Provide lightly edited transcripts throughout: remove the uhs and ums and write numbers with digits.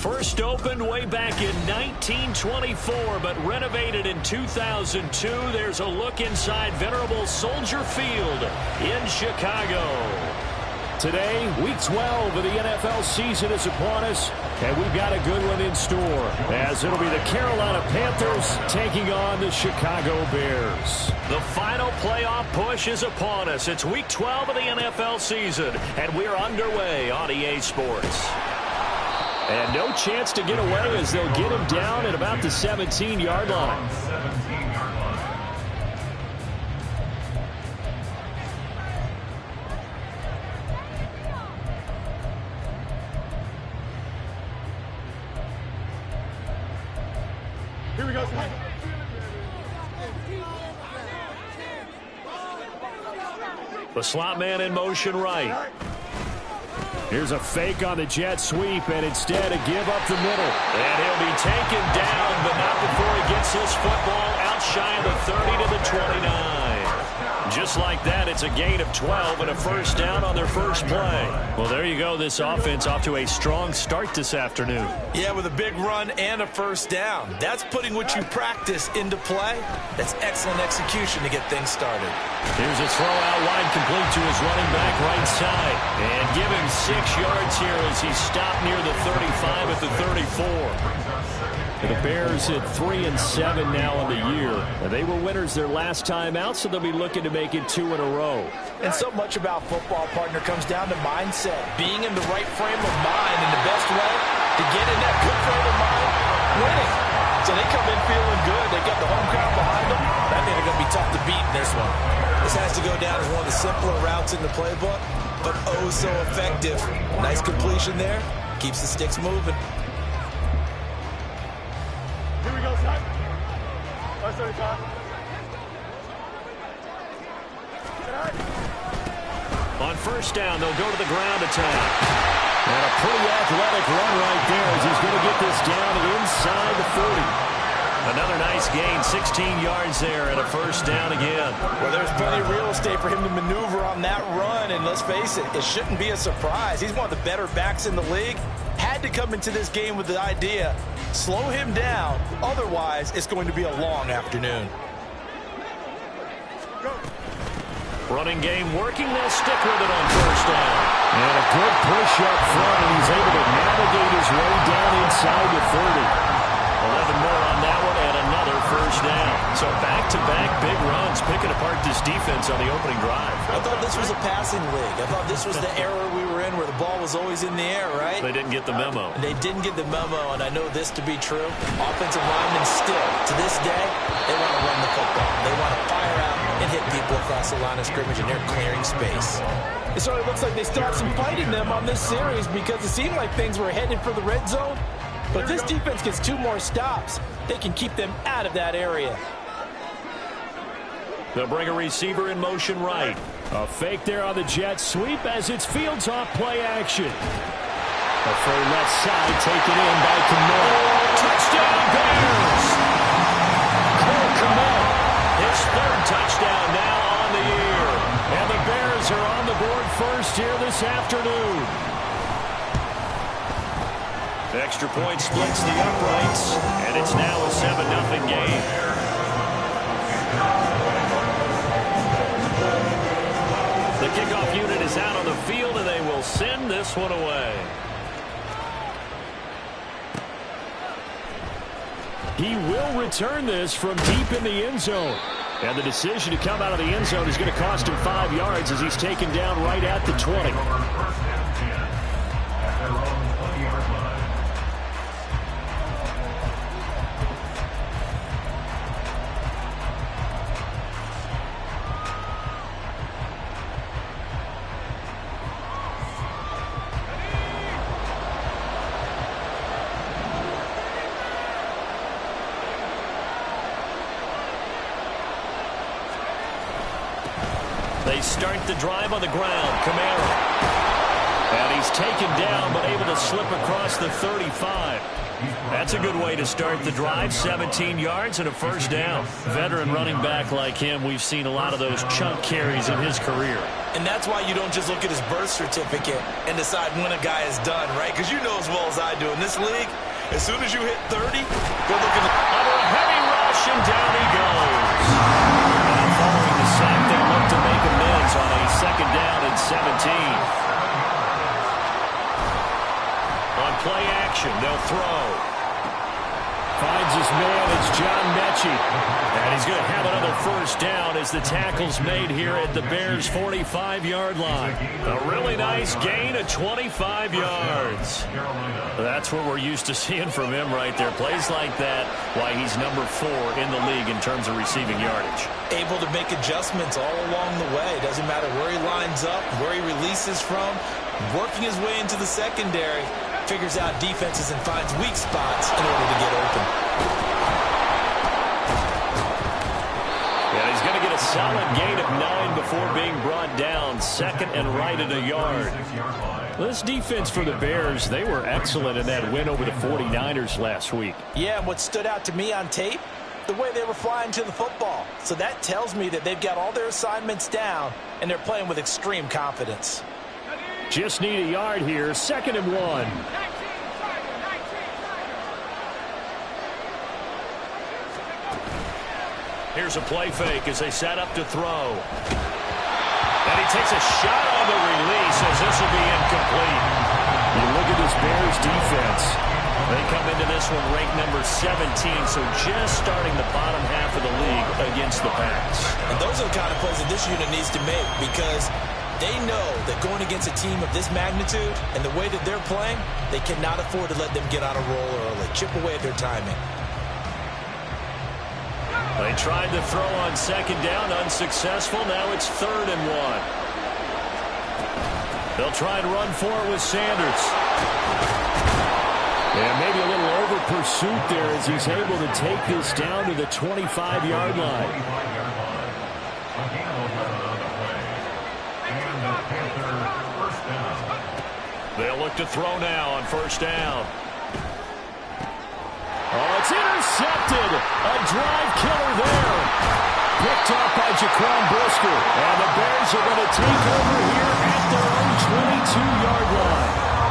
First opened way back in 1924, but renovated in 2002. There's a look inside venerable Soldier Field in Chicago. Today, Week 12 of the NFL season is upon us, and we've got a good one in store, as it'll be the Carolina Panthers taking on the Chicago Bears. The final playoff push is upon us. It's Week 12 of the NFL season, and we're underway on EA Sports. And no chance to get away as they'll get him down at about the 17-yard line. Here we go. The slot man in motion right. Here's a fake on the jet sweep, and instead a give up the middle. And he'll be taken down, but not before he gets his football out shy of the 30 to the 29. Just like that, it's a gain of 12 and a first down on their first play. Well, there you go. This offense off to a strong start this afternoon. Yeah, with a big run and a first down. That's putting what you practice into play. That's excellent execution to get things started. Here's a throw out wide, complete to his running back right side. And give him 6 yards here as he stopped near the 35 at the 34. The Bears at 3-7 now on the year. They were winners their last time out, so they'll be looking to make it 2 in a row. And so much about football, partner, comes down to mindset. Being in the right frame of mind, and the best way to get in that good frame of mind, winning. So they come in feeling good. They got the home crowd behind them. I think they're going to be tough to beat in this one. This has to go down as one of the simpler routes in the playbook, but oh so effective. Nice completion there. Keeps the sticks moving. Here we go, son. Let's start the On first down, they'll go to the ground attack. And a pretty athletic run right there as he's going to get this down inside the 40. Another nice gain, 16 yards there, and a first down again. Well, there's plenty of real estate for him to maneuver on that run, and let's face it, it shouldn't be a surprise. He's one of the better backs in the league. Had to come into this game with the idea, slow him down, otherwise it's going to be a long afternoon. Running game working, they'll stick with it on first down. And a good push up front, and he's able to navigate his way down inside the 30. 11 more on that one, and another first down. So back-to-back big runs, picking apart this defense on the opening drive. I thought this was a passing league. I thought this was the era we were in where the ball was always in the air, right? They didn't get the memo. They didn't get the memo, and I know this to be true. Offensive linemen still, to this day, they want to run the football. They want to fire out and hit people across the line of scrimmage, and they're clearing space. It certainly looks like they still have some fight in them on this series because it seemed like things were headed for the red zone. But if this defense gets 2 more stops, they can keep them out of that area. They'll bring a receiver in motion right. A fake there on the jet sweep as it's fields off play action. A throw left side taken in by Kamara. Touchdown Bears! Cole Kamara, his 3rd touchdown now on the year. And the Bears are on the board first here this afternoon. The extra point splits the uprights, and it's now a 7-0 game. The kickoff unit is out on the field, and they will send this one away. He will return this from deep in the end zone. And the decision to come out of the end zone is going to cost him 5 yards as he's taken down right at the 20. They start the drive on the ground. Kamara. And he's taken down, but able to slip across the 35. That's a good way to start the drive. 17 yards and a first down. Veteran running back like him, we've seen a lot of those chunk carries in his career. And that's why you don't just look at his birth certificate and decide when a guy is done, right? Because you know as well as I do, in this league, as soon as you hit 30, go look at the... Under a heavy rush, and down he goes. And following the sack, they look to make amends on a second down and 17. On play action, they'll throw. Finds his man, it's John Mechie. And he's going to have another first down as the tackle's made here at the Bears' 45-yard line. A really nice gain of 25 yards. That's what we're used to seeing from him right there. Plays like that, why he's number 4 in the league in terms of receiving yardage. Able to make adjustments all along the way. Doesn't matter where he lines up, where he releases from. Working his way into the secondary. Figures out defenses and finds weak spots in order to get open. Yeah, he's going to get a solid gain of 9 before being brought down. Second and right at a yard. This defense for the Bears, they were excellent in that win over the 49ers last week. Yeah, and what stood out to me on tape, the way they were flying to the football. So that tells me that they've got all their assignments down, and they're playing with extreme confidence. Just need a yard here. Second and 1. Here's a play fake as they set up to throw. And he takes a shot on the release as this will be incomplete. You look at this Bears defense. They come into this one ranked number 17, so just starting the bottom half of the league against the pass. And those are the kind of plays that this unit needs to make because they know that going against a team of this magnitude and the way that they're playing, they cannot afford to let them get on a roll early. Chip away at their timing. They tried to throw on second down, unsuccessful. Now it's third and 1. They'll try and run for it with Sanders. And maybe a little over pursuit there as he's able to take this down to the 25-yard line. They'll look to throw now on first down. Oh, it's intercepted. A drive killer there. Picked up by Jaquan Brisker. And the Bears are going to take over here at their own 22-yard line.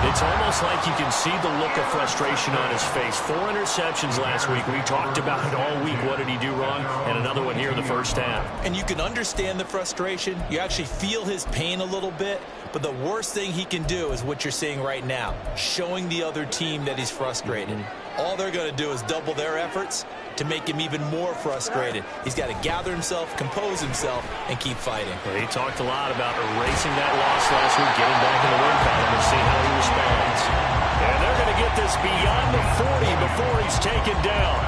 It's almost like you can see the look of frustration on his face. 4 interceptions last week. We talked about it all week. What did he do wrong? And another one here in the first half. And you can understand the frustration. You actually feel his pain a little bit. But the worst thing he can do is what you're seeing right now, showing the other team that he's frustrated. All they're going to do is double their efforts to make him even more frustrated. He's got to gather himself, compose himself, and keep fighting. Well, he talked a lot about erasing that loss last week, getting back in the win column and see how he responds. And they're going to get this beyond the 40 before he's taken down.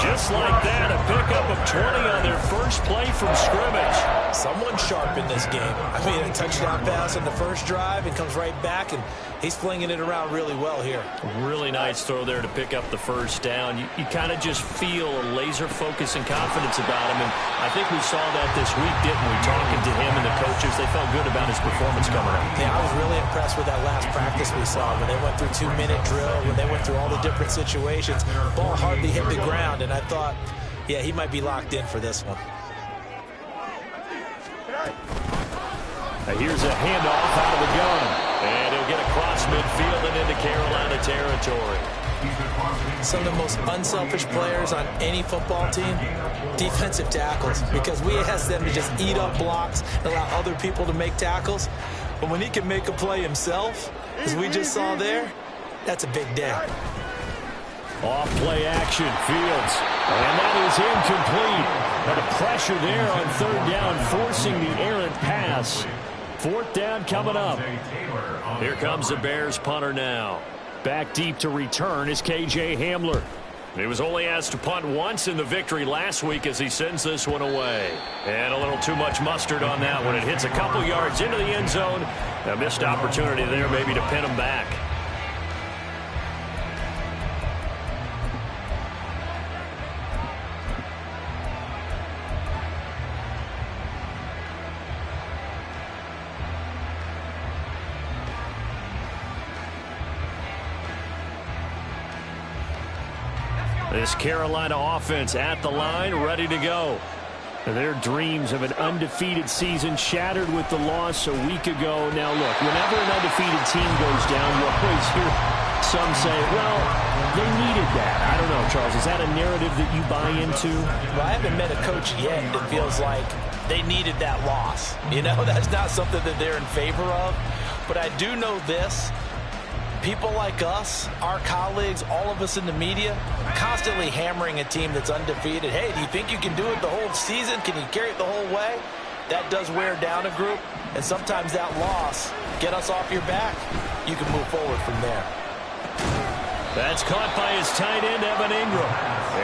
Just like that, a pickup of 20 on their first play from scrimmage. Someone sharp in this game. I mean, a touchdown pass on the first drive and comes right back, and he's flinging it around really well here. Really nice throw there to pick up the first down. You kind of just feel a laser focus and confidence about him, and I think we saw that this week, didn't we? Talking to him and the coaches, they felt good about his performance coming up. Yeah, I was really impressed with that last practice we saw when they went through 2-minute drill, when they went through all the different situations. Ball hardly hit the ground, and I thought, yeah, he might be locked in for this one. Here's a handoff out of the gun. And he'll get across midfield and into Carolina territory. Some of the most unselfish players on any football team, defensive tackles, because we ask them to just eat up blocks and allow other people to make tackles. But when he can make a play himself, as we just saw there, that's a big day. Off play action, Fields. And that is incomplete. But a pressure there on third down, forcing the errant pass. Fourth down coming up. Here comes the Bears punter now. Back deep to return is KJ Hamler. He was only asked to punt once in the victory last week as he sends this one away. And a little too much mustard on that one. It hits a couple yards into the end zone. A missed opportunity there maybe to pin him back. This Carolina offense at the line, ready to go. Their dreams of an undefeated season shattered with the loss a week ago. Now, look, whenever an undefeated team goes down, you always hear some say, well, they needed that. I don't know, Charles. Is that a narrative that you buy into? Well, I haven't met a coach yet that feels like they needed that loss. You know, that's not something that they're in favor of. But I do know this. People like us, our colleagues, all of us in the media, constantly hammering a team that's undefeated. Hey, do you think you can do it the whole season? Can you carry it the whole way? That does wear down a group. And sometimes that loss, get us off your back, you can move forward from there. That's caught by his tight end, Evan Ingram.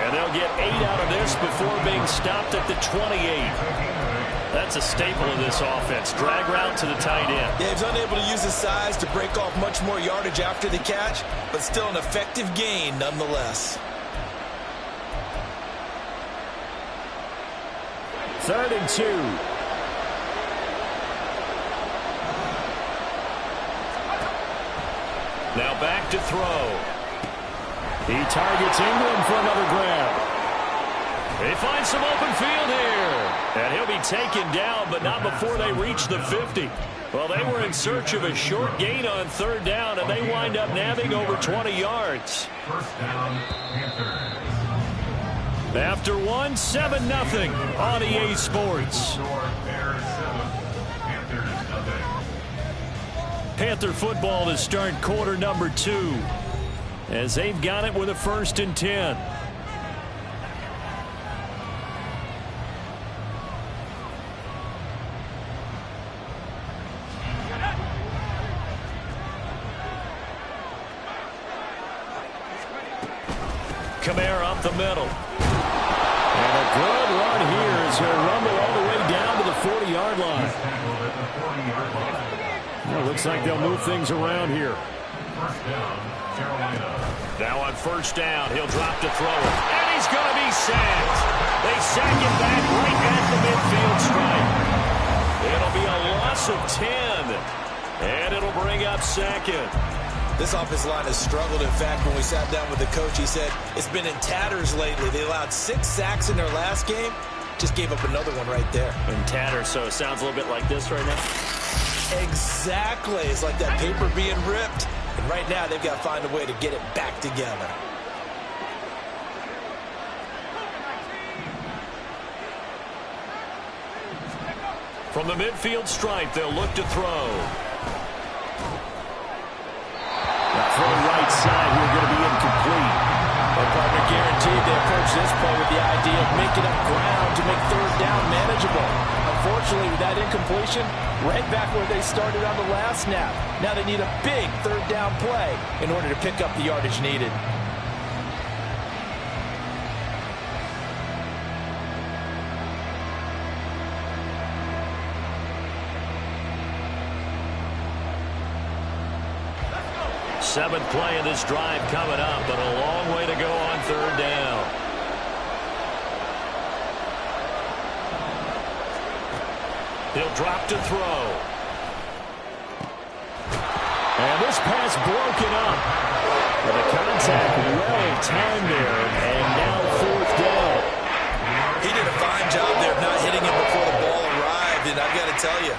And they'll get 8 out of this before being stopped at the 28. That's a staple of this offense. Drag route to the tight end. Yeah, he's unable to use his size to break off much more yardage after the catch, but still an effective gain nonetheless. 3rd and 2. Now back to throw. He targets Ingram for another grab. They find some open field here. And he'll be taken down, but not before they reach the 50. Well, they were in search of a short gain on 3rd down, and they wind up nabbing over 20 yards. First down, Panthers. After 7-0 on EA Sports. Panther football to start quarter number 2. As they've got it with a 1st and 10. Kamara up the middle. And a good run here as he'll rumble all the way down to the 40-yard line. Well, looks like they'll move things around here. Now on 1st down, he'll drop to throw it. And he's going to be sacked. They sack him back right at the midfield stripe. It'll be a loss of 10. And it'll bring up 2nd. This offensive line has struggled. In fact, when we sat down with the coach, he said it's been in tatters lately. They allowed 6 sacks in their last game. Just gave up another one right there. In tatters, so it sounds a little bit like this right now? Exactly. It's like that paper being ripped. And right now, they've got to find a way to get it back together. From the midfield stripe, they'll look to throw. Throw right side here, going to be incomplete. Their partner guaranteed they approach this play with the idea of making up ground to make 3rd down manageable. Unfortunately, with that incompletion, right back where they started on the last snap. Now they need a big 3rd down play in order to pick up the yardage needed. Seventh play of this drive coming up, but a long way to go on 3rd down. He'll drop to throw. And this pass broken up. And the contact well timed there, and now 4th down. He did a fine job there of not hitting it before the ball arrived, and I've got to tell you,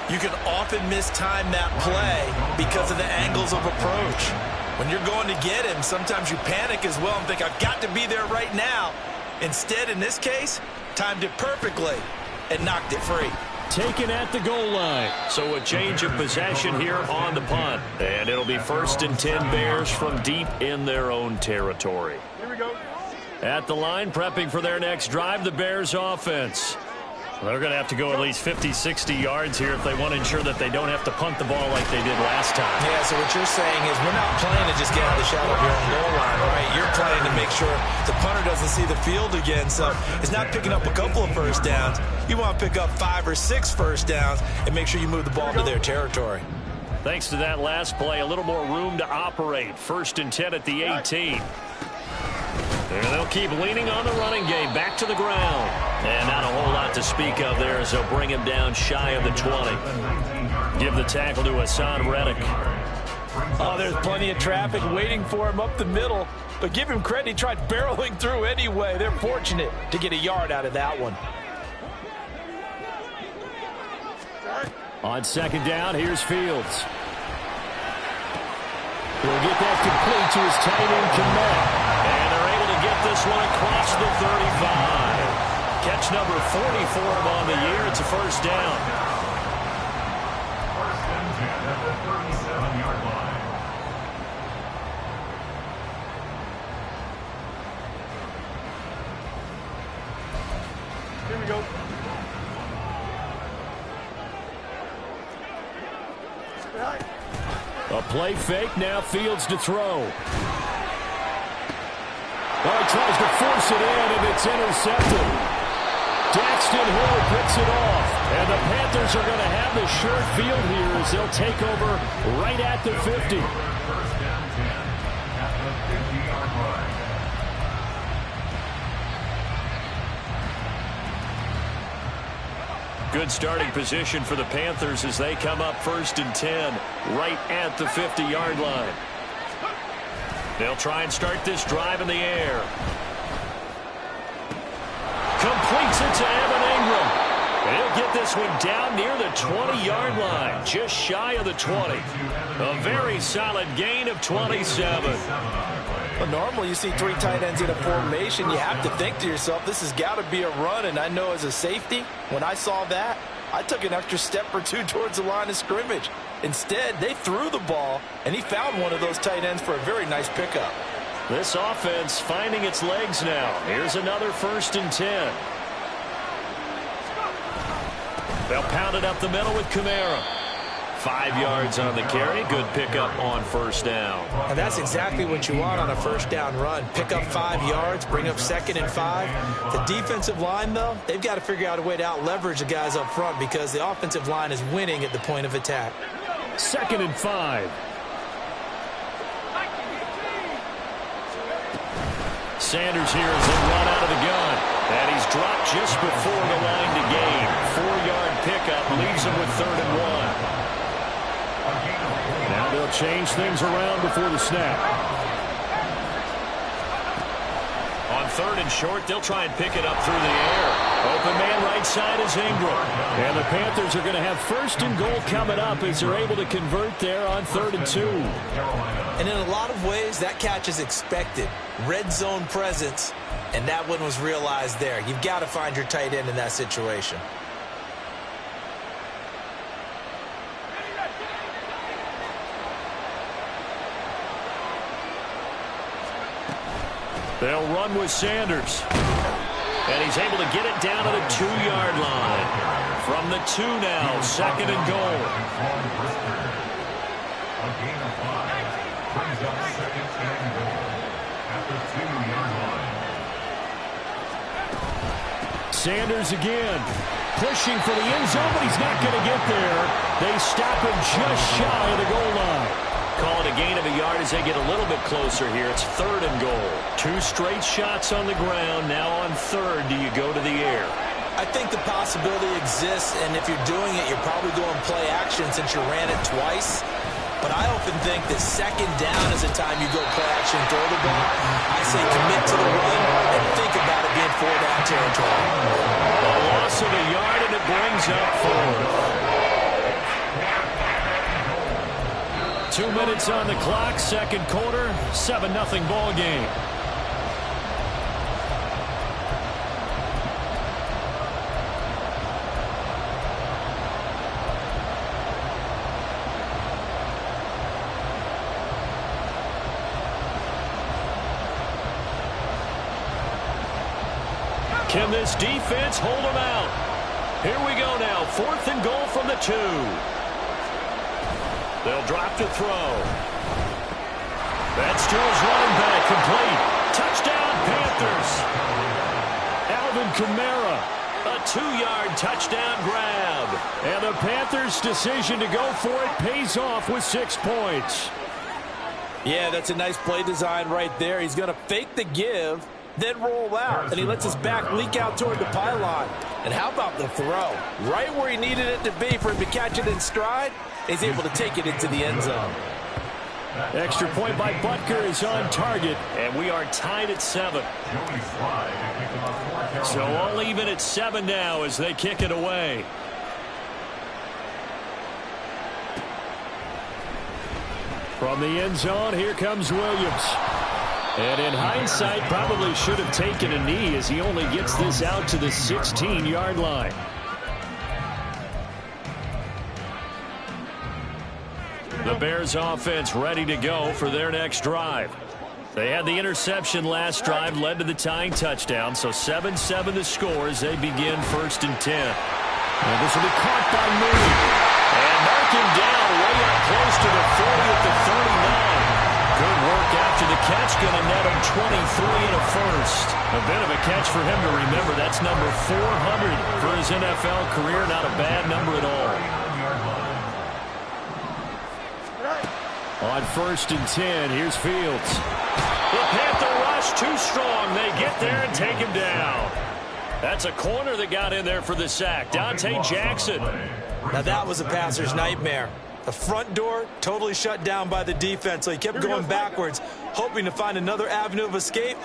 you can often mistime that play because of the angles of approach. When you're going to get him, sometimes you panic as well and think, I've got to be there right now. Instead, in this case, timed it perfectly and knocked it free. Taken at the goal line. So a change of possession here on the punt. And it'll be 1st and 10 Bears from deep in their own territory. Here we go. At the line, prepping for their next drive, the Bears offense. They're going to have to go at least 50, 60 yards here if they want to ensure that they don't have to punt the ball like they did last time. Yeah, so what you're saying is we're not playing to just get out of the shadow of your own goal line, right? You're playing to make sure the punter doesn't see the field again. So it's not picking up a couple of 1st downs. You want to pick up 5 or 6 1st downs and make sure you move the ball to their territory. Thanks to that last play, a little more room to operate. 1st and 10 at the 18. And they'll keep leaning on the running game. Back to the ground. And not a whole lot to speak of there as they'll bring him down shy of the 20. Give the tackle to Hassan Reddick. Oh, there's plenty of traffic waiting for him up the middle. But give him credit, he tried barreling through anyway. They're fortunate to get a yard out of that one. On second down, here's Fields. He'll get that complete to his tight end, Kmet. And they're able to get this one across the 35. Catch number 40 for him on the year. It's a first down. First and 10 at the 37-yard line. Here we go. Right. A play fake, now Fields to throw. Well, he tries to force it in, and it's intercepted. Daxton Hill picks it off. And the Panthers are going to have the short field here as they'll take over right at the 50. First and 10 at the 50-yard line. Good starting position for the Panthers as they come up first and 10 right at the 50-yard line. They'll try and start this drive in the air. Completes it to Evan Ingram. And he'll get this one down near the 20-yard line, just shy of the 20. A very solid gain of 27. Well, normally you see three tight ends in a formation. You have to think to yourself, this has got to be a run. And I know as a safety, when I saw that, I took an extra step or two towards the line of scrimmage. Instead, they threw the ball, and he found one of those tight ends for a very nice pickup. This offense finding its legs now. Here's another first and 10. They'll pound it up the middle with Kamara. 5 yards on the carry. Good pickup on first down. And that's exactly what you want on a first down run. Pick up 5 yards, bring up 2nd and 5. The defensive line, though, they've got to figure out a way to out-leverage the guys up front because the offensive line is winning at the point of attack. 2nd and 5. Sanders here as they run out of the gun. And he's dropped just before the line to gain. 4-yard pickup leaves him with 3rd and 1. Now they'll change things around before the snap. On 3rd and short, they'll try and pick it up through the air. Open man right side is Ingram. And the Panthers are going to have 1st and goal coming up as they're able to convert there on 3rd and 2. And in a lot of ways, that catch is expected. Red zone presence, and that one was realized there. You've got to find your tight end in that situation. They'll run with Sanders. And he's able to get it down to the 2-yard line. From the 2 now, 2nd and goal. A gain of 5 brings up 2nd and goal at the 2-yard line. Sanders again. Pushing for the end zone, but he's not going to get there. They stop him just shy of the goal line. Call it a gain of a yard as they get a little bit closer here. It's 3rd and goal. 2 straight shots on the ground. Now on 3rd, do you go to the air? I think the possibility exists, and if you're doing it, you're probably going play action since you ran it twice. But I often think that 2nd down is the time you go play action, throw the ball. I say commit to the run and think about it being 4-down territory. A loss of a yard, and it brings up 4th. 2 minutes on the clock, 2nd quarter, 7-0 ball game. Can this defense hold them out? Here we go now, 4th and goal from the 2. They'll drop to throw. That's to his running back, complete. Touchdown, Panthers. Alvin Kamara, a 2-yard touchdown grab. And the Panthers' decision to go for it pays off with 6 points. Yeah, that's a nice play design right there. He's going to fake the give, then roll out, and he lets his back leak out toward the pylon. And how about the throw? Right where he needed it to be for him to catch it in stride. He's able to take it into the end zone. Extra point by Butker is on target, and we are tied at 7. So all even at 7 now as they kick it away. From the end zone, here comes Williams. And in hindsight, probably should have taken a knee as he only gets this out to the 16-yard line. The Bears offense ready to go for their next drive. They had the interception last drive, led to the tying touchdown, so 7-7 the score as they begin 1st and 10. And this will be caught by Mooney. And mark him down way up close to the 40 at the 39. Good work after the catch, going to net him 23 and a first. A bit of a catch for him to remember. That's number 400 for his NFL career. Not a bad number at all. On 1st and 10, here's Fields. The Panther rush too strong. They get there and take him down. That's a corner that got in there for the sack. Dante Jackson. Now that was a passer's nightmare. The front door totally shut down by the defense, so he kept going backwards, hoping to find another avenue of escape.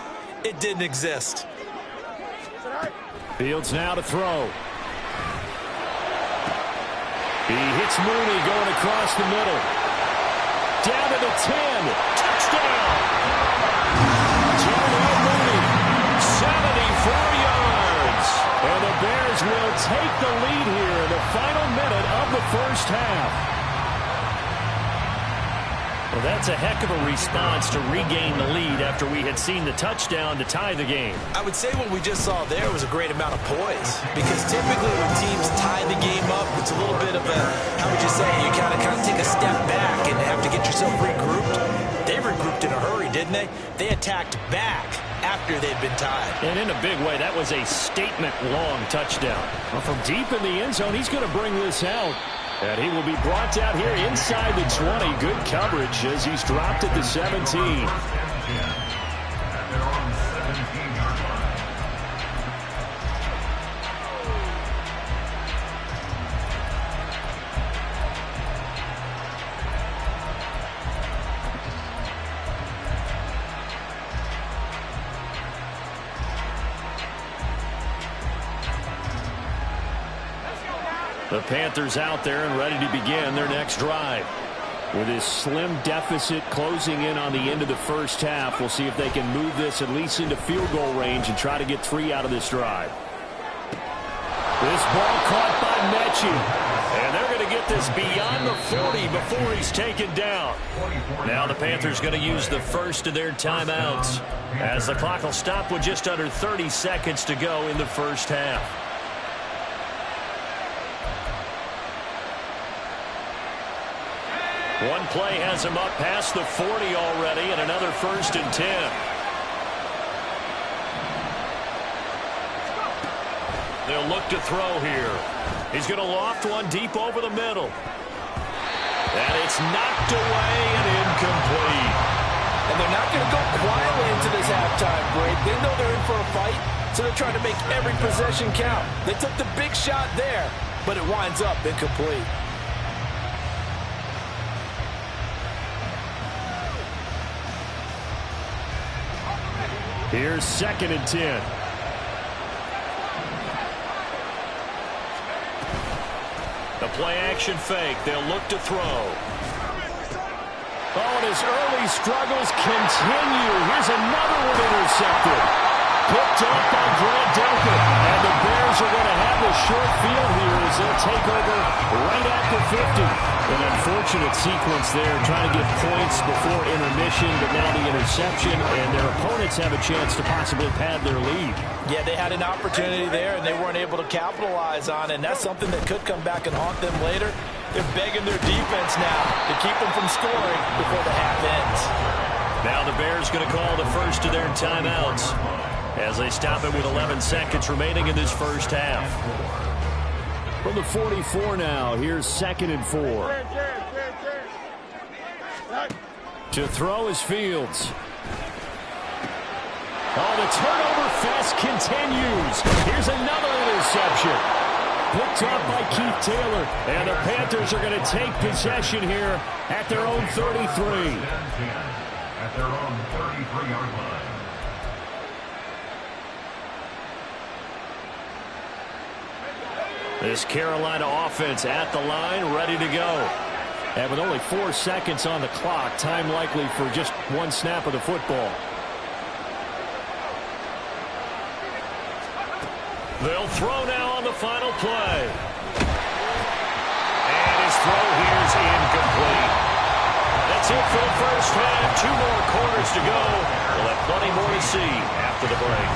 It didn't exist. Fields now to throw. He hits Mooney going across the middle. Down to the 10. Touchdown. Darnell Mooney, 74 yards. And the Bears will take the lead here in the final minute of the first half. Well, that's a heck of a response to regain the lead after we had seen the touchdown to tie the game. I would say what we just saw there was a great amount of poise, because typically when teams tie the game up, it's a little bit of a, how would you say, you kind of take a step back and have to get yourself regrouped. They regrouped in a hurry, didn't they? They attacked back after they'd been tied. And in a big way, that was a statement-long touchdown. Well, from deep in the end zone, he's going to bring this out. And he will be brought out here inside the 20. Good coverage as he's dropped at the 17. The Panthers out there and ready to begin their next drive. With this slim deficit closing in on the end of the first half, we'll see if they can move this at least into field goal range and try to get 3 out of this drive. This ball caught by Mechie. And they're going to get this beyond the 40 before he's taken down. Now the Panthers going to use the first of their timeouts, as the clock will stop with just under 30 seconds to go in the first half. One play has him up past the 40 already, and another 1st and 10. They'll look to throw here. He's going to loft one deep over the middle. And it's knocked away and incomplete. And they're not going to go quietly into this halftime break. They know they're in for a fight, so they're trying to make every possession count. They took the big shot there, but it winds up incomplete. Here's 2nd and 10. The play-action fake. They'll look to throw. Oh, and his early struggles continue. Here's another one intercepted. Picked up by Grant Delpit. And the Bears are going to have a short field here as they'll take over right at the 50. An unfortunate sequence there, trying to get points before intermission, but now the interception, and their opponents have a chance to possibly pad their lead. Yeah, they had an opportunity there, and they weren't able to capitalize on it, and that's something that could come back and haunt them later. They're begging their defense now to keep them from scoring before the half ends. Now the Bears going to call the first of their timeouts as they stop it with 11 seconds remaining in this first half. From the 44 now, here's 2nd and 4. To throw is Fields. Oh, the turnover fest continues. Here's another interception. Picked picked off by Keith Taylor. And the Panthers are going to take possession here at their own 33. At their own 33-yard line. This Carolina offense at the line, ready to go. And with only 4 seconds on the clock, time likely for just one snap of the football. They'll throw now on the final play. And his throw here is incomplete. That's it for the first half. 2 more quarters to go. We'll have plenty more to see after the break.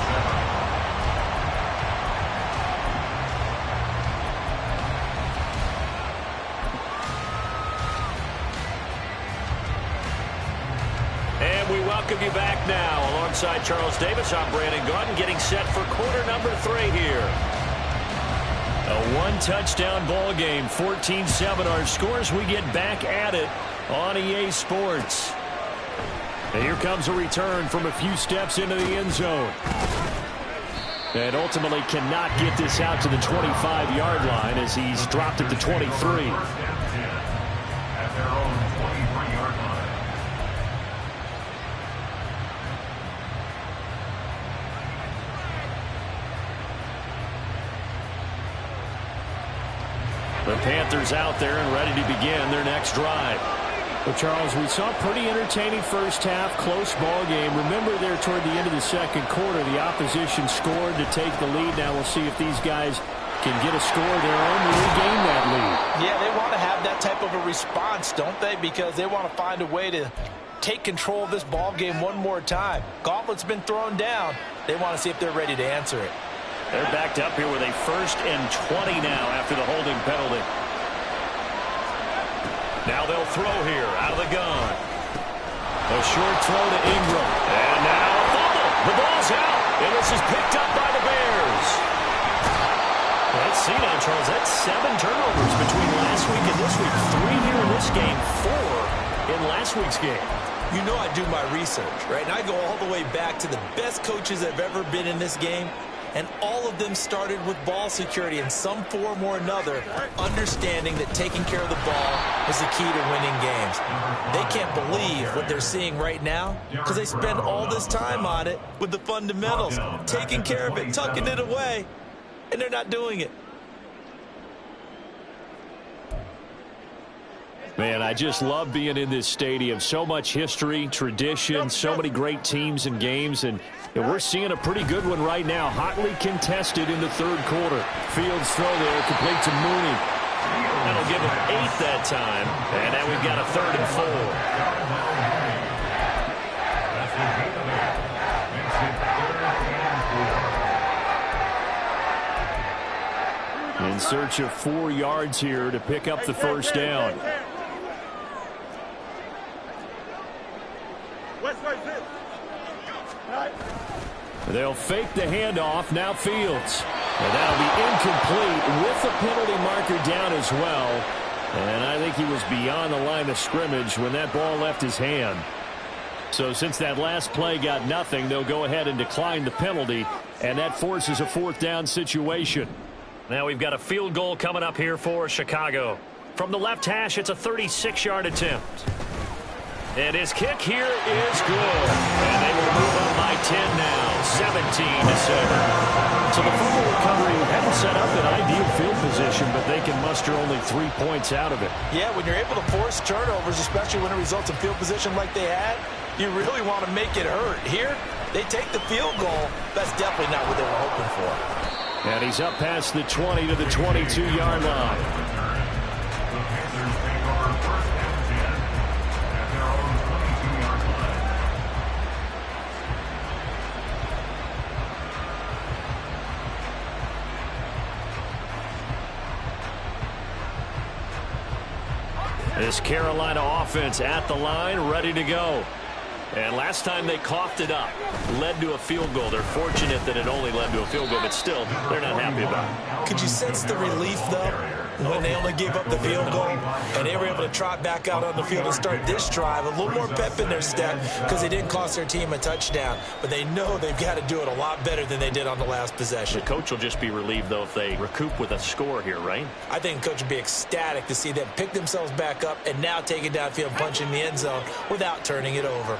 Welcome you back now. Alongside Charles Davis, I'm Brandon Gaudin, getting set for quarter number 3 here. A one-touchdown ball game, 14-7 our scores. We get back at it on EA Sports. And here comes a return from a few steps into the end zone. And ultimately cannot get this out to the 25-yard line as he's dropped at the 23. At their own 23-yard line. The Panthers out there and ready to begin their next drive. Well, Charles, we saw a pretty entertaining first half, close ball game. Remember there toward the end of the second quarter, the opposition scored to take the lead. Now we'll see if these guys can get a score of their own to regain that lead. Yeah, they want to have that type of a response, don't they? Because they want to find a way to take control of this ball game one more time. Gauntlet's been thrown down. They want to see if they're ready to answer it. They're backed up here with a 1st and 20 now after the holding penalty. Now they'll throw here out of the gun. A short throw to Ingram. And now a fumble. The ball's out. And this is picked up by the Bears. Let's see now, Charles. That's 7 turnovers between last week and this week. 3 here in this game, 4 in last week's game. You know I do my research, right? And I go all the way back to the best coaches that have ever been in this game. And all of them started with ball security in some form or another, understanding that taking care of the ball is the key to winning games. They can't believe what they're seeing right now because they spend all this time on it with the fundamentals, taking care of it, tucking it away, and they're not doing it. Man, I just love being in this stadium. So much history, tradition, so many great teams and games, and we're seeing a pretty good one right now. Hotly contested in the third quarter. Fields throw there, complete to Mooney. That'll give him 8 that time, and now we've got a 3rd and 4. In search of 4 yards here to pick up the first down. They'll fake the handoff. Now Fields. And that'll be incomplete with the penalty marker down as well. And I think he was beyond the line of scrimmage when that ball left his hand. So since that last play got nothing, they'll go ahead and decline the penalty. And that forces a 4th down situation. Now we've got a field goal coming up here for Chicago. From the left hash, it's a 36-yard attempt. And his kick here is good. And they will move up by 10 now, 17-7. So the fumble recovery hadn't set up an ideal field position, but they can muster only 3 points out of it. Yeah, when you're able to force turnovers, especially when it results in field position like they had, you really want to make it hurt. Here, they take the field goal. That's definitely not what they were hoping for. And he's up past the 20 to the 22-yard line. This Carolina offense at the line, ready to go. And last time they coughed it up, led to a field goal. They're fortunate that it only led to a field goal, but still, they're not happy about it. Could you sense the relief, though, when they only gave up the field goal and they were able to trot back out on the field and start this drive? A little more pep in their step because they didn't cost their team a touchdown, but they know they've got to do it a lot better than they did on the last possession. The coach will just be relieved, though, if they recoup with a score here, right? I think the coach would be ecstatic to see them pick themselves back up and now take it downfield and punch in the end zone without turning it over.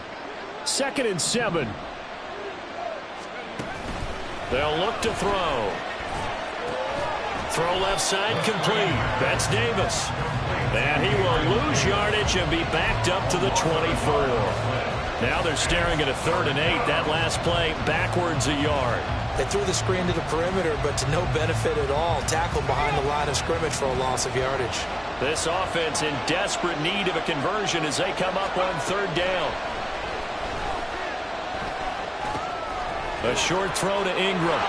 2nd and 7. They'll look to throw. Throw left side complete. That's Davis. And he will lose yardage and be backed up to the 24. Now they're staring at a 3rd and 8. That last play backwards a yard. They threw the screen to the perimeter, but to no benefit at all. Tackled behind the line of scrimmage for a loss of yardage. This offense in desperate need of a conversion as they come up on 3rd down. A short throw to Ingram.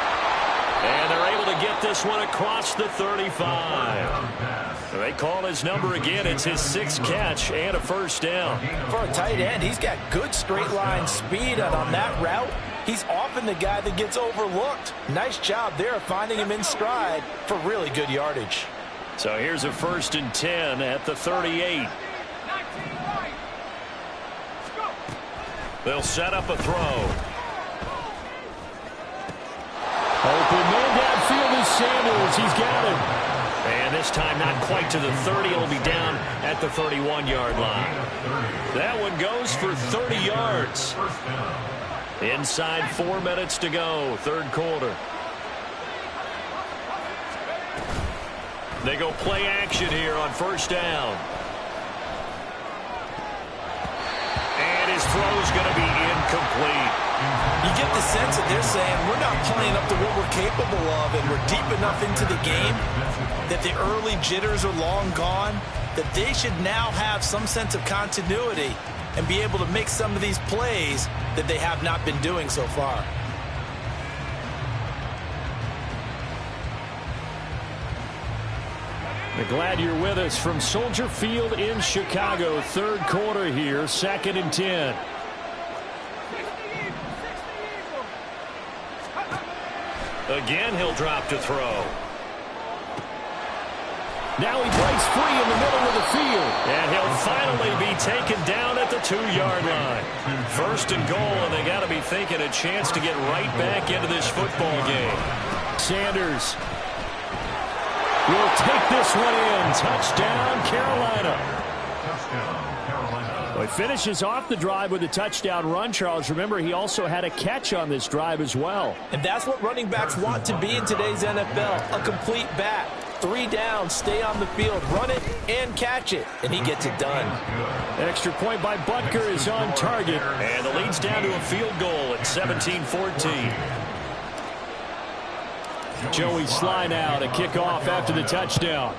And they're able to get this one across the 35. They call his number again. It's his 6th catch and a 1st down. For a tight end, he's got good straight line speed, and on that route, he's often the guy that gets overlooked. Nice job there of finding him in stride for really good yardage. So here's a 1st and 10 at the 38. They'll set up a throw. Open man downfield is Sanders. He's got him. And this time not quite to the 30. It'll be down at the 31-yard line. That one goes for 30 yards. Inside 4 minutes to go, 3rd quarter. They go play action here on 1st down. And his throw's going to be incomplete. You get the sense that they're saying we're not playing up to what we're capable of, and we're deep enough into the game that the early jitters are long gone, that they should now have some sense of continuity and be able to make some of these plays that they have not been doing so far. We're glad you're with us from Soldier Field in Chicago. 3rd quarter here, 2nd and 10. Again, he'll drop to throw. Now he breaks free in the middle of the field. And he'll finally be taken down at the 2-yard line. 1st and goal, and they got to be thinking a chance to get right back into this football game. Sanders will take this one in. Touchdown, Carolina. Well, he finishes off the drive with a touchdown run, Charles. Remember, he also had a catch on this drive as well. And that's what running backs want to be in today's NFL, a complete back. 3 down, stay on the field, run it, and catch it. And he gets it done. Extra point by Butker is on target. And the lead's down to a field goal at 17-14. Joey Sly now to kick off after the touchdown.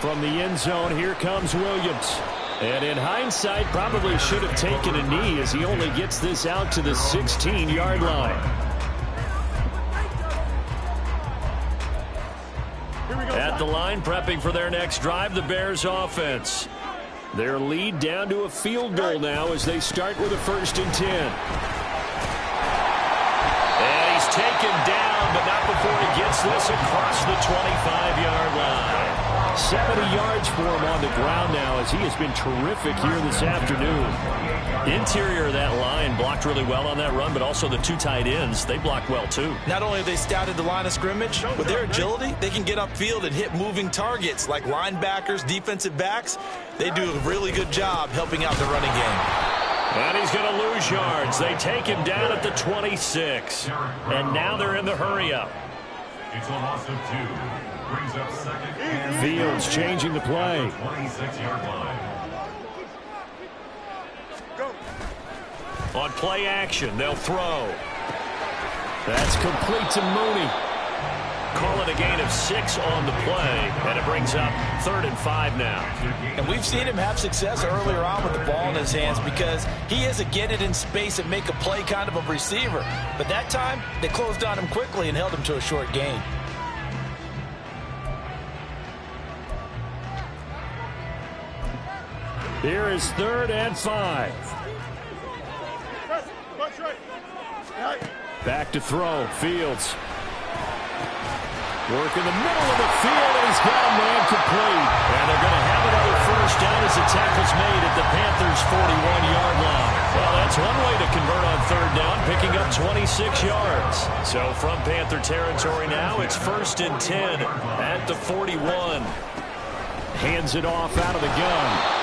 From the end zone, here comes Williams. And in hindsight, probably should have taken a knee as he only gets this out to the 16-yard line. At the line, prepping for their next drive, the Bears offense. Their lead down to a field goal now as they start with a 1st and 10. And he's taken down, but not before he gets this across the 25-yard line. 70 yards for him on the ground now as he has been terrific here this afternoon. Interior of that line blocked really well on that run, but also the 2 tight ends, they blocked well too. Not only have they scouted the line of scrimmage, with their agility, they can get upfield and hit moving targets like linebackers, defensive backs. They do a really good job helping out the running game. And he's going to lose yards. They take him down at the 26. And now they're in the hurry-up. It's a loss of 2. Brings up 2nd and Fields changing the play. 26-yard line. On play action, they'll throw. That's complete to Mooney. Call it a gain of 6 on the play, and it brings up 3rd and 5 now. And we've seen him have success earlier on with the ball in his hands because he is a get it in space and make a play kind of a receiver. But that time, they closed on him quickly and held him to a short gain. Here is 3rd and 5. Back to throw. Fields. Work in the middle of the field, and he's got a man complete. And they're going to have another first down as the tackle's made at the Panthers' 41-yard line. Well, that's one way to convert on 3rd down, picking up 26 yards. So from Panther territory now, it's 1st and 10 at the 41. Hands it off out of the gun.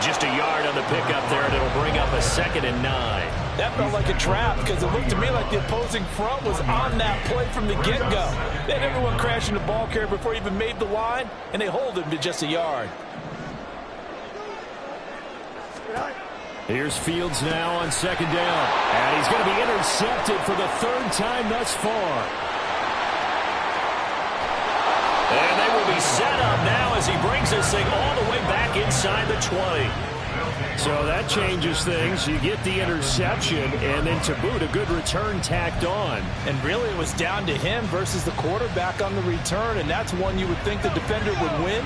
Just a yard on the pickup there, and it'll bring up a 2nd and 9. That felt like a trap because it looked to me like the opposing front was on that play from the get-go. They had everyone crashing the ball carrier before he even made the line, and they hold him to just a yard. Here's Fields now on 2nd down. And he's going to be intercepted for the 3rd time thus far. And they will be set up now as he brings this thing all the way back inside the 20. So that changes things. You get the interception, and then to boot, a good return tacked on. And really, it was down to him versus the quarterback on the return, and that's one you would think the defender would win.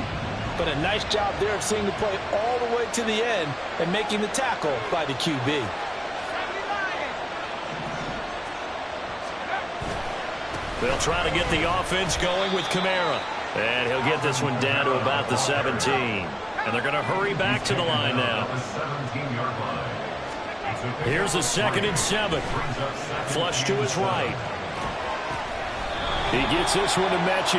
But a nice job there of seeing the play all the way to the end and making the tackle by the QB. They'll try to get the offense going with Kamara. And he'll get this one down to about the 17. And they're going to hurry back to the line now. Here's a 2nd and 7. Flush to his right. He gets this one to Mechie.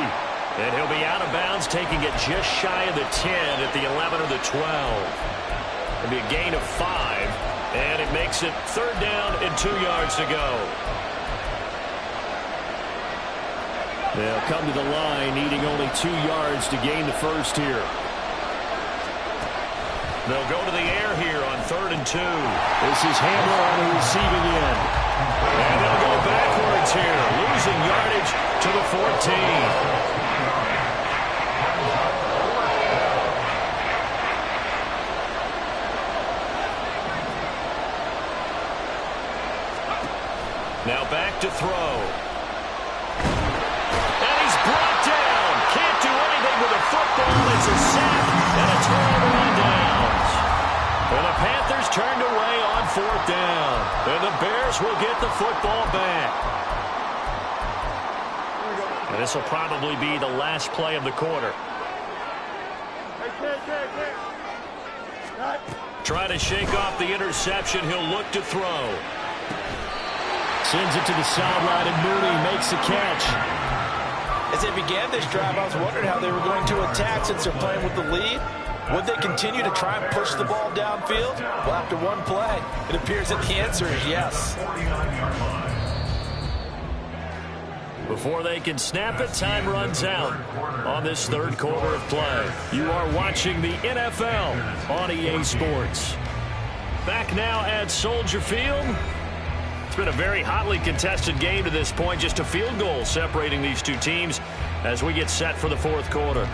And he'll be out of bounds, taking it just shy of the 10 at the 11 or the 12. It'll be a gain of 5. And it makes it 3rd down and 2 yards to go. They'll come to the line, needing only 2 yards to gain the first here. They'll go to the air here on 3rd and 2. This is Hamler on the receiving end. And they'll go backwards here, losing yardage to the 14. Now back to throw. Can't do anything with a football. It's a sack and a turnover on downs. And the Panthers turned away on 4th down. And the Bears will get the football back. And this will probably be the last play of the quarter. Try to shake off the interception. He'll look to throw. Sends it to the sideline, and Mooney makes the catch. As they began this drive, I was wondering how they were going to attack since they're playing with the lead. Would they continue to try and push the ball downfield? Well, after one play, it appears that the answer is yes. Before they can snap it, time runs out on this 3rd quarter of play. You are watching the NFL on EA Sports. Back now at Soldier Field. It's been a very hotly contested game to this point. Just a field goal separating these two teams as we get set for the 4th quarter.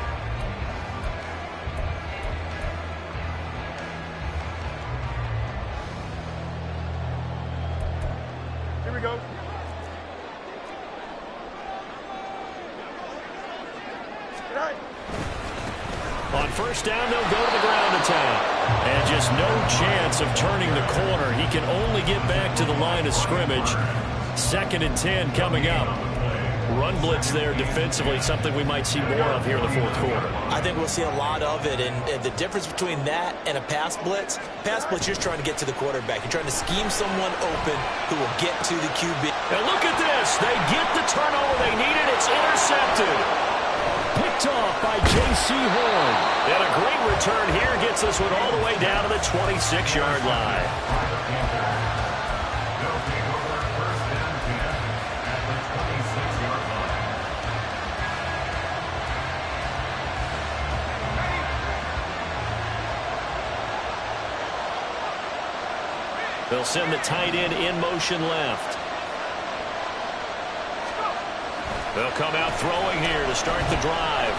Here we go. On 1st down, they'll go to the ground attack. And just no chance of turning the corner. He can only get back to the line of scrimmage. 2nd and 10 coming up. Run blitz there defensively, something we might see more of here in the 4th quarter. I think we'll see a lot of it, and the difference between that and a pass blitz, you're just trying to get to the quarterback. You're trying to scheme someone open who will get to the QB. And look at this. They get the turnover they needed. It's intercepted. Picked off by J.C. Horn. And a great return here gets this one all the way down to the 26-yard line. They'll send the tight end in motion left. They'll come out throwing here to start the drive.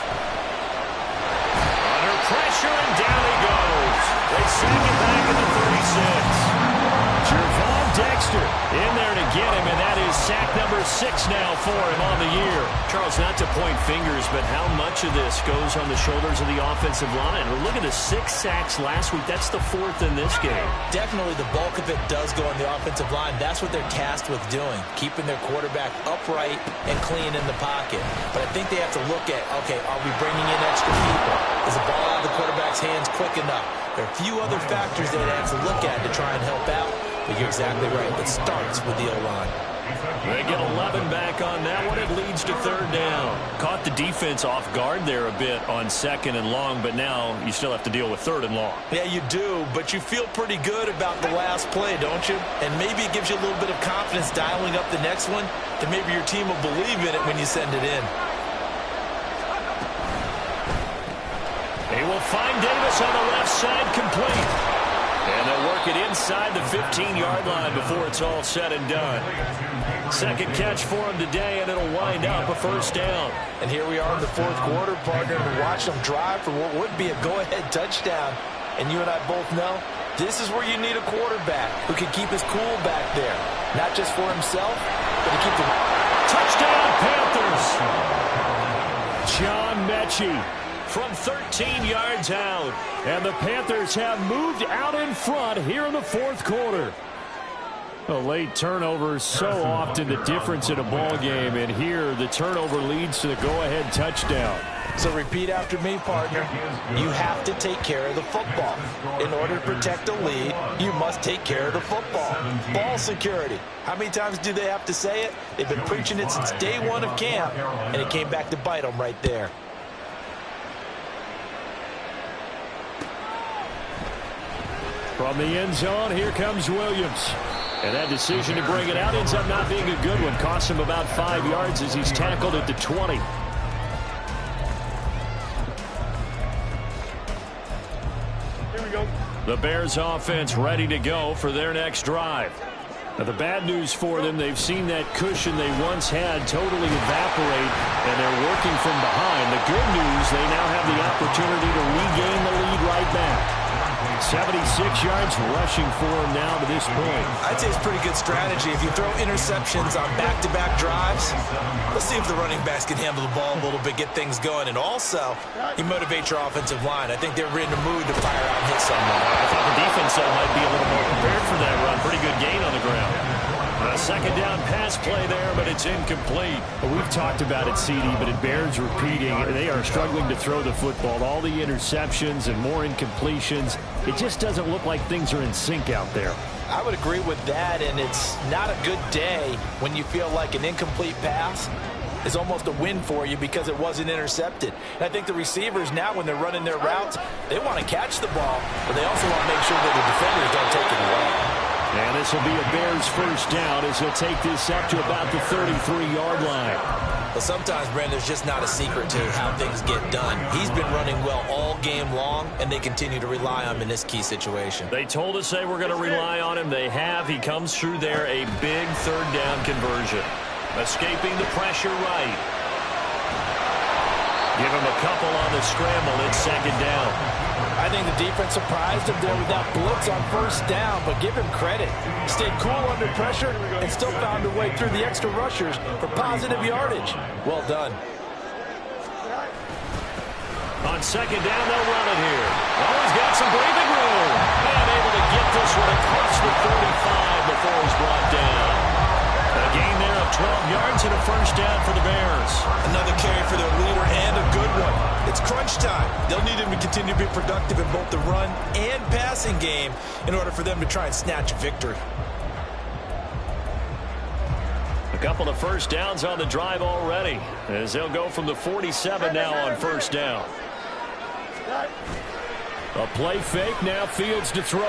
Under pressure, and down he goes. They sack it back at the 36. Gervon Dexter in there to get him, and that is sack number 6 now for him on the year. Charles, not to point fingers, but how much of this goes on the shoulders of the offensive line? Look at the 6 sacks last week. That's the 4th in this game. Definitely the bulk of it does go on the offensive line. That's what they're tasked with doing, keeping their quarterback upright and clean in the pocket. But I think they have to look at, okay, are we bringing in extra people? Is the ball out of the quarterback's hands quick enough? There are a few other factors they'd have to look at to try and help out. But you're exactly right. It starts with the O-line. They get 11 back on that one. It leads to 3rd down. Caught the defense off guard there a bit on 2nd and long, but now you still have to deal with 3rd and long. Yeah, you do, but you feel pretty good about the last play, don't you? And maybe it gives you a little bit of confidence dialing up the next one, that maybe your team will believe in it when you send it in. They will find Davis on the left side, complete. And they'll work it inside the 15-yard line before it's all said and done. 2nd catch for him today, and it'll wind up a 1st down. And here we are in the 4th quarter, partner, to watch them drive for what would be a go-ahead touchdown. And you and I both know this is where you need a quarterback who can keep his cool back there. Not just for himself, but to keep the... Touchdown, Panthers! John Mechie from 13 yards out. And the Panthers have moved out in front here in the 4th quarter. A late turnover is so often the difference in a ball game, and here the turnover leads to the go-ahead touchdown. So repeat after me, partner. You have to take care of the football. In order to protect a lead, you must take care of the football. Ball security. How many times do they have to say it? They've been preaching it since day 1 of camp, and it came back to bite them right there. From the end zone, here comes Williams. And that decision to bring it out ends up not being a good one. Costs him about 5 yards as he's tackled at the 20. Here we go. The Bears offense ready to go for their next drive. Now, the bad news for them, they've seen that cushion they once had totally evaporate, and they're working from behind. The good news, they now have the opportunity to regain the lead right back. 76 yards rushing for him now to this point. I'd say it's pretty good strategy. If you throw interceptions on back-to-back drives, let's see if the running backs can handle the ball a little bit, get things going. And also, you motivate your offensive line. I think they're in the mood to fire out and hit someone. I thought the defense might be a little more prepared for that run. Pretty good gain on the ground. A 2nd down pass play there, but it's incomplete. Well, we've talked about it, CD, but it bears repeating. They are struggling to throw the football. All the interceptions and more incompletions. It just doesn't look like things are in sync out there. I would agree with that, and it's not a good day when you feel like an incomplete pass is almost a win for you because it wasn't intercepted. And I think the receivers now, when they're running their routes, they want to catch the ball, but they also want to make sure that the defenders don't take it away. And this will be a Bears 1st down as he'll take this up to about the 33-yard line. But sometimes, Brandon, there's just not a secret to how things get done. He's been running well all game long, and they continue to rely on him in this key situation. They told us they were going to rely on him. They have. He comes through there, a big 3rd down conversion. Escaping the pressure right. Give him a couple on the scramble. It's 2nd down. I think the defense surprised him there with that blitz on 1st down, but give him credit. Stayed cool under pressure and still found a way through the extra rushers for positive yardage. Well done. On 2nd down, they'll run it here. Oh, he's got some breathing room. And able to get this one across the 45 before he's brought down. A gain there of 12 yards and a 1st down for the Bears. Another carry for their leader and a good one. It's crunch time. They'll need him to continue to be productive in both the run and passing game in order for them to try and snatch a victory. A couple of 1st downs on the drive already as they'll go from the 47 now on 1st down. A play fake, now Fields to throw.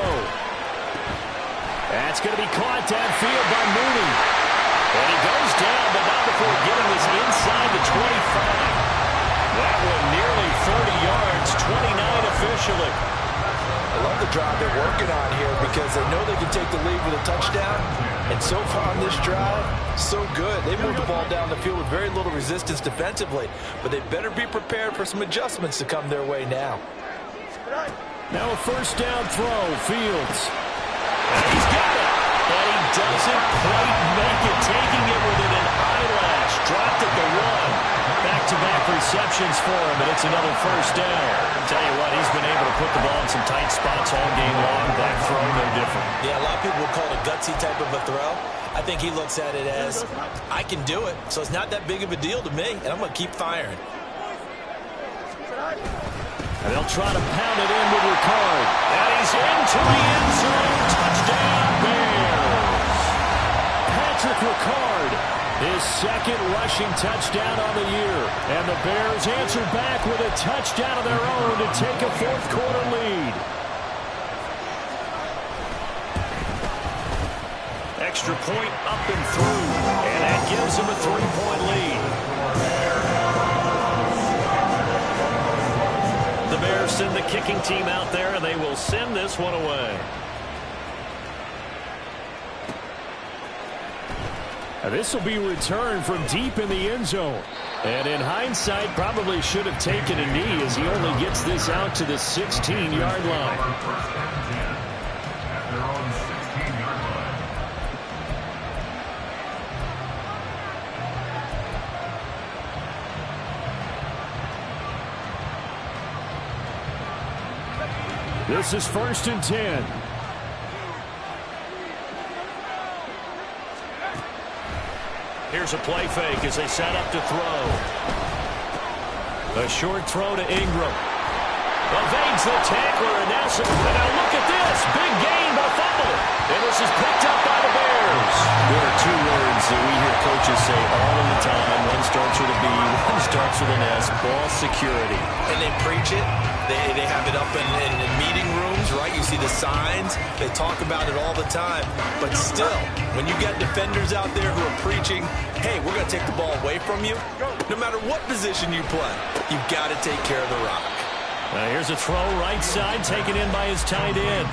That's going to be caught downfield by Mooney. And he goes down, but not before getting this inside the 25. That one nearly 30 yards, 29 officially. I love the drive they're working on here because they know they can take the lead with a touchdown. And so far on this drive, so good. They moved the ball down the field with very little resistance defensively, but they better be prepared for some adjustments to come their way now. Now a 1st down throw, Fields. And he's got it, but he doesn't quite make options for him, and it's another first down. Tell you what, he's been able to put the ball in some tight spots all game long. That throw, no different. Yeah, a lot of people would call it a gutsy type of a throw. I think he looks at it as, I can do it, so it's not that big of a deal to me, and I'm going to keep firing. And they'll try to pound it in with Ricard. And he's into the end zone. Touchdown, Bears. Patrick Ricard, his second rushing touchdown on the year. And the Bears answer back with a touchdown of their own to take a fourth-quarter lead. Extra point up and through. And that gives them a 3-point lead. The Bears send the kicking team out there, and they will send this one away. And this will be returned from deep in the end zone. And in hindsight, probably should have taken a knee as he only gets this out to the 16-yard line. At their own 16-yard line. This is 1st and 10. Here's a play fake as they set up to throw. A short throw to Ingram. Evades the tackler, and now look at this. Big gain, but a fumble. And this is picked up by the Bears. There are two words that we hear coaches say all of the time. One starts with a B, one starts with an S. Ball security. And they preach it. They have it up in meeting rooms, right? You see the signs. They talk about it all the time. But still, when you get defenders out there who are preaching, hey, we're going to take the ball away from you, no matter what position you play, you've got to take care of the rock. Here's a throw right side, taken in by his tight end.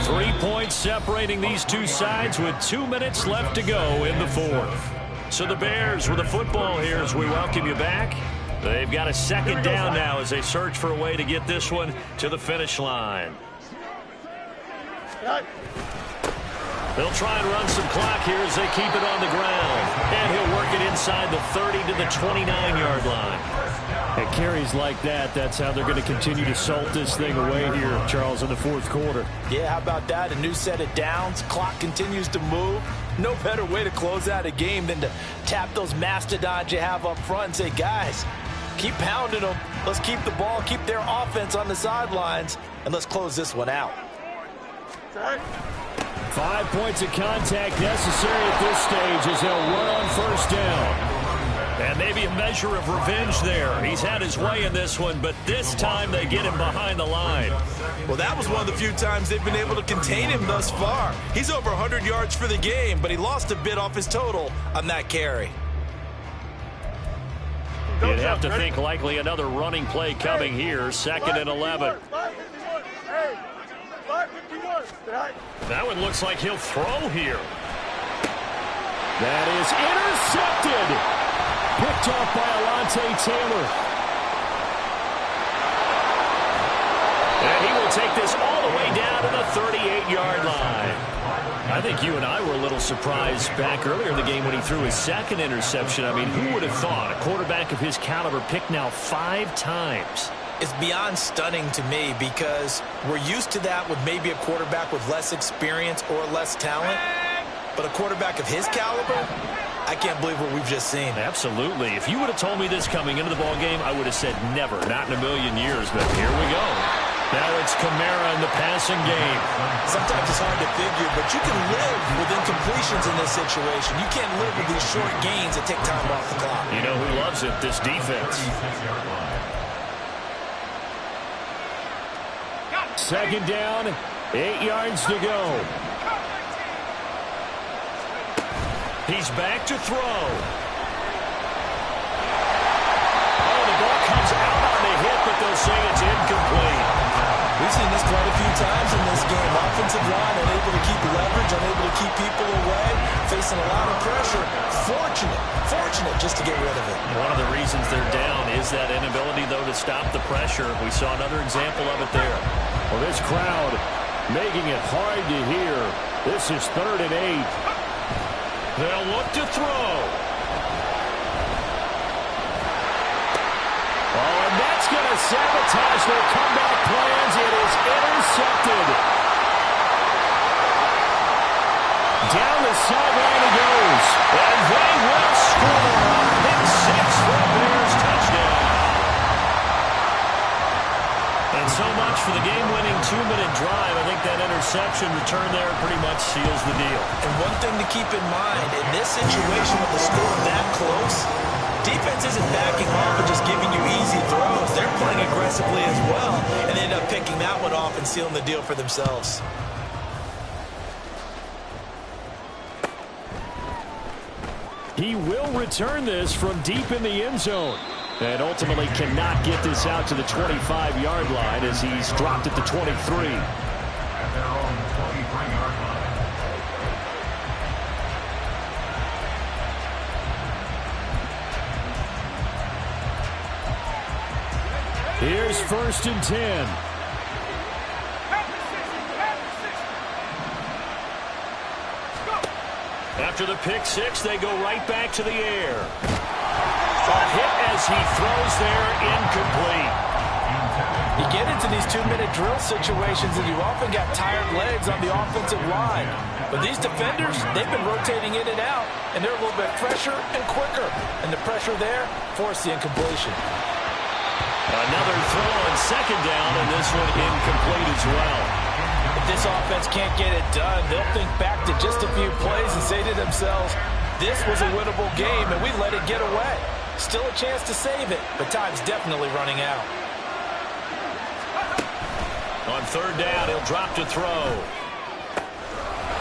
3 points separating these two sides with 2 minutes left to go in the fourth. So the Bears with the football here as we welcome you back. They've got a second down now as they search for a way to get this one to the finish line. They'll try and run some clock here as they keep it on the ground. And he'll work it inside the 30 to the 29-yard line. At carries like that, that's how they're going to continue to salt this thing away here, Charles, in the fourth quarter. Yeah, how about that? A new set of downs. Clock continues to move. No better way to close out a game than to tap those mastodons you have up front and say, guys, keep pounding them. Let's keep the ball, keep their offense on the sidelines, and let's close this one out. 5 points of contact necessary at this stage as they'll run on first down. And maybe a measure of revenge there. He's had his way in this one, but this time they get him behind the line. Well, that was one of the few times they've been able to contain him thus far. He's over 100 yards for the game, but he lost a bit off his total on that carry. You'd have to think likely another running play coming here. 2nd and 11. That one looks like he'll throw here. That is intercepted. Picked off by Alontae Taylor. And he will take this all the way down to the 38-yard line. I think you and I were a little surprised back earlier in the game when he threw his second interception. I mean, who would have thought a quarterback of his caliber picked now 5 times? It's beyond stunning to me because we're used to that with maybe a quarterback with less experience or less talent. But a quarterback of his caliber, I can't believe what we've just seen. Absolutely. If you would have told me this coming into the ball game, I would have said never, not in a million years. But here we go. Now it's Kamara in the passing game. Sometimes it's hard to figure, but you can live with incompletions in this situation. You can't live with these short gains that take time off the clock. You know who loves it? This defense. 2nd down, 8 yards to go. He's back to throw. Oh, the ball comes out on the hit, but they'll say it's incomplete. We've seen this quite a few times in this game. Offensive line unable to keep leverage, unable to keep people away, facing a lot of pressure. Fortunate just to get rid of it. One of the reasons they're down is that inability, though, to stop the pressure. We saw another example of it there. Well, this crowd making it hard to hear. This is 3rd and 8. They'll look to throw. That's going to sabotage their comeback plans. It is intercepted. Down the sideline he goes. And they will score. Pick 6 for a Bears touchdown. And so much for the game-winning 2-minute drive. I think that interception return there pretty much seals the deal. And one thing to keep in mind, in this situation with the score that close, defense isn't backing off and just giving you easy throws. They're playing aggressively as well, and they end up picking that one off and sealing the deal for themselves. He will return this from deep in the end zone. And ultimately cannot get this out to the 25-yard line as he's dropped at the 23. At their own 23-yard line. Here's 1st and 10. After the pick 6, they go right back to the air. A hit as he throws there, incomplete. You get into these 2-minute drill situations and you often got tired legs on the offensive line. But these defenders, they've been rotating in and out, and they're a little bit fresher and quicker. And the pressure there forced the incompletion. Another throw on 2nd down, and this one incomplete as well. If this offense can't get it done, they'll think back to just a few plays and say to themselves, this was a winnable game, and we let it get away. Still a chance to save it, but time's definitely running out. On 3rd down, he'll drop to throw.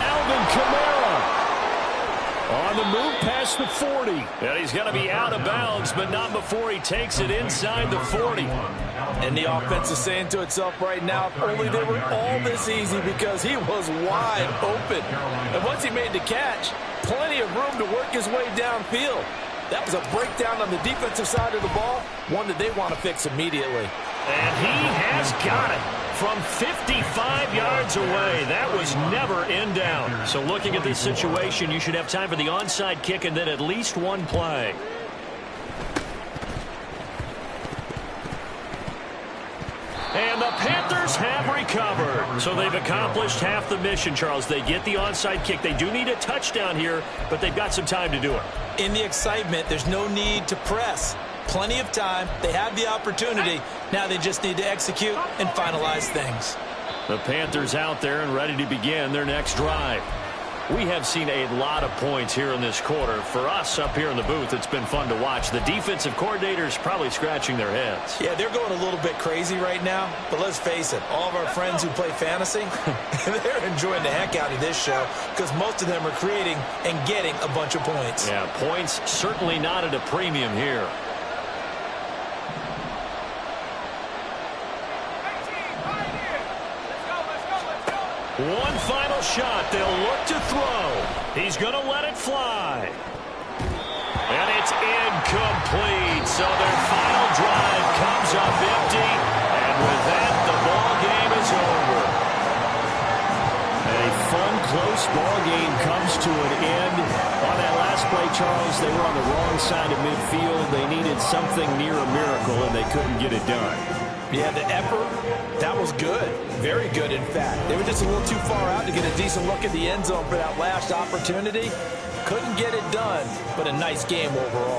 Alvin Kamara on the move past the 40. And he's going to be out of bounds, but not before he takes it inside the 40. And the offense is saying to itself right now, if only they were all this easy, because he was wide open. And once he made the catch, plenty of room to work his way downfield. That was a breakdown on the defensive side of the ball, one that they want to fix immediately. And he has got it from 55 yards away. That was never in down. So looking at this situation, you should have time for the onside kick and then at least one play. And the Panthers have recovered. So they've accomplished half the mission, Charles. They get the onside kick. They do need a touchdown here, but they've got some time to do it. In the excitement, there's no need to press. Plenty of time. They have the opportunity. Now they just need to execute and finalize things. The Panthers out there and ready to begin their next drive. We have seen a lot of points here in this quarter. For us up here in the booth, it's been fun to watch. The defensive coordinators probably scratching their heads. Yeah, they're going a little bit crazy right now. But let's face it, all of our friends who play fantasy, they're enjoying the heck out of this show because most of them are creating and getting a bunch of points. Yeah, points certainly not at a premium here. One final shot. They'll look to throw. He's going to let it fly. And it's incomplete. So their final drive comes up empty. And with that, the ball game is over. A fun, close ball game comes to an end. On that last play, Charles, they were on the wrong side of midfield. They needed something near a miracle, and they couldn't get it done. Yeah, the effort, that was good. Very good, in fact. They were just a little too far out to get a decent look at the end zone for that last opportunity. Couldn't get it done, but a nice game overall.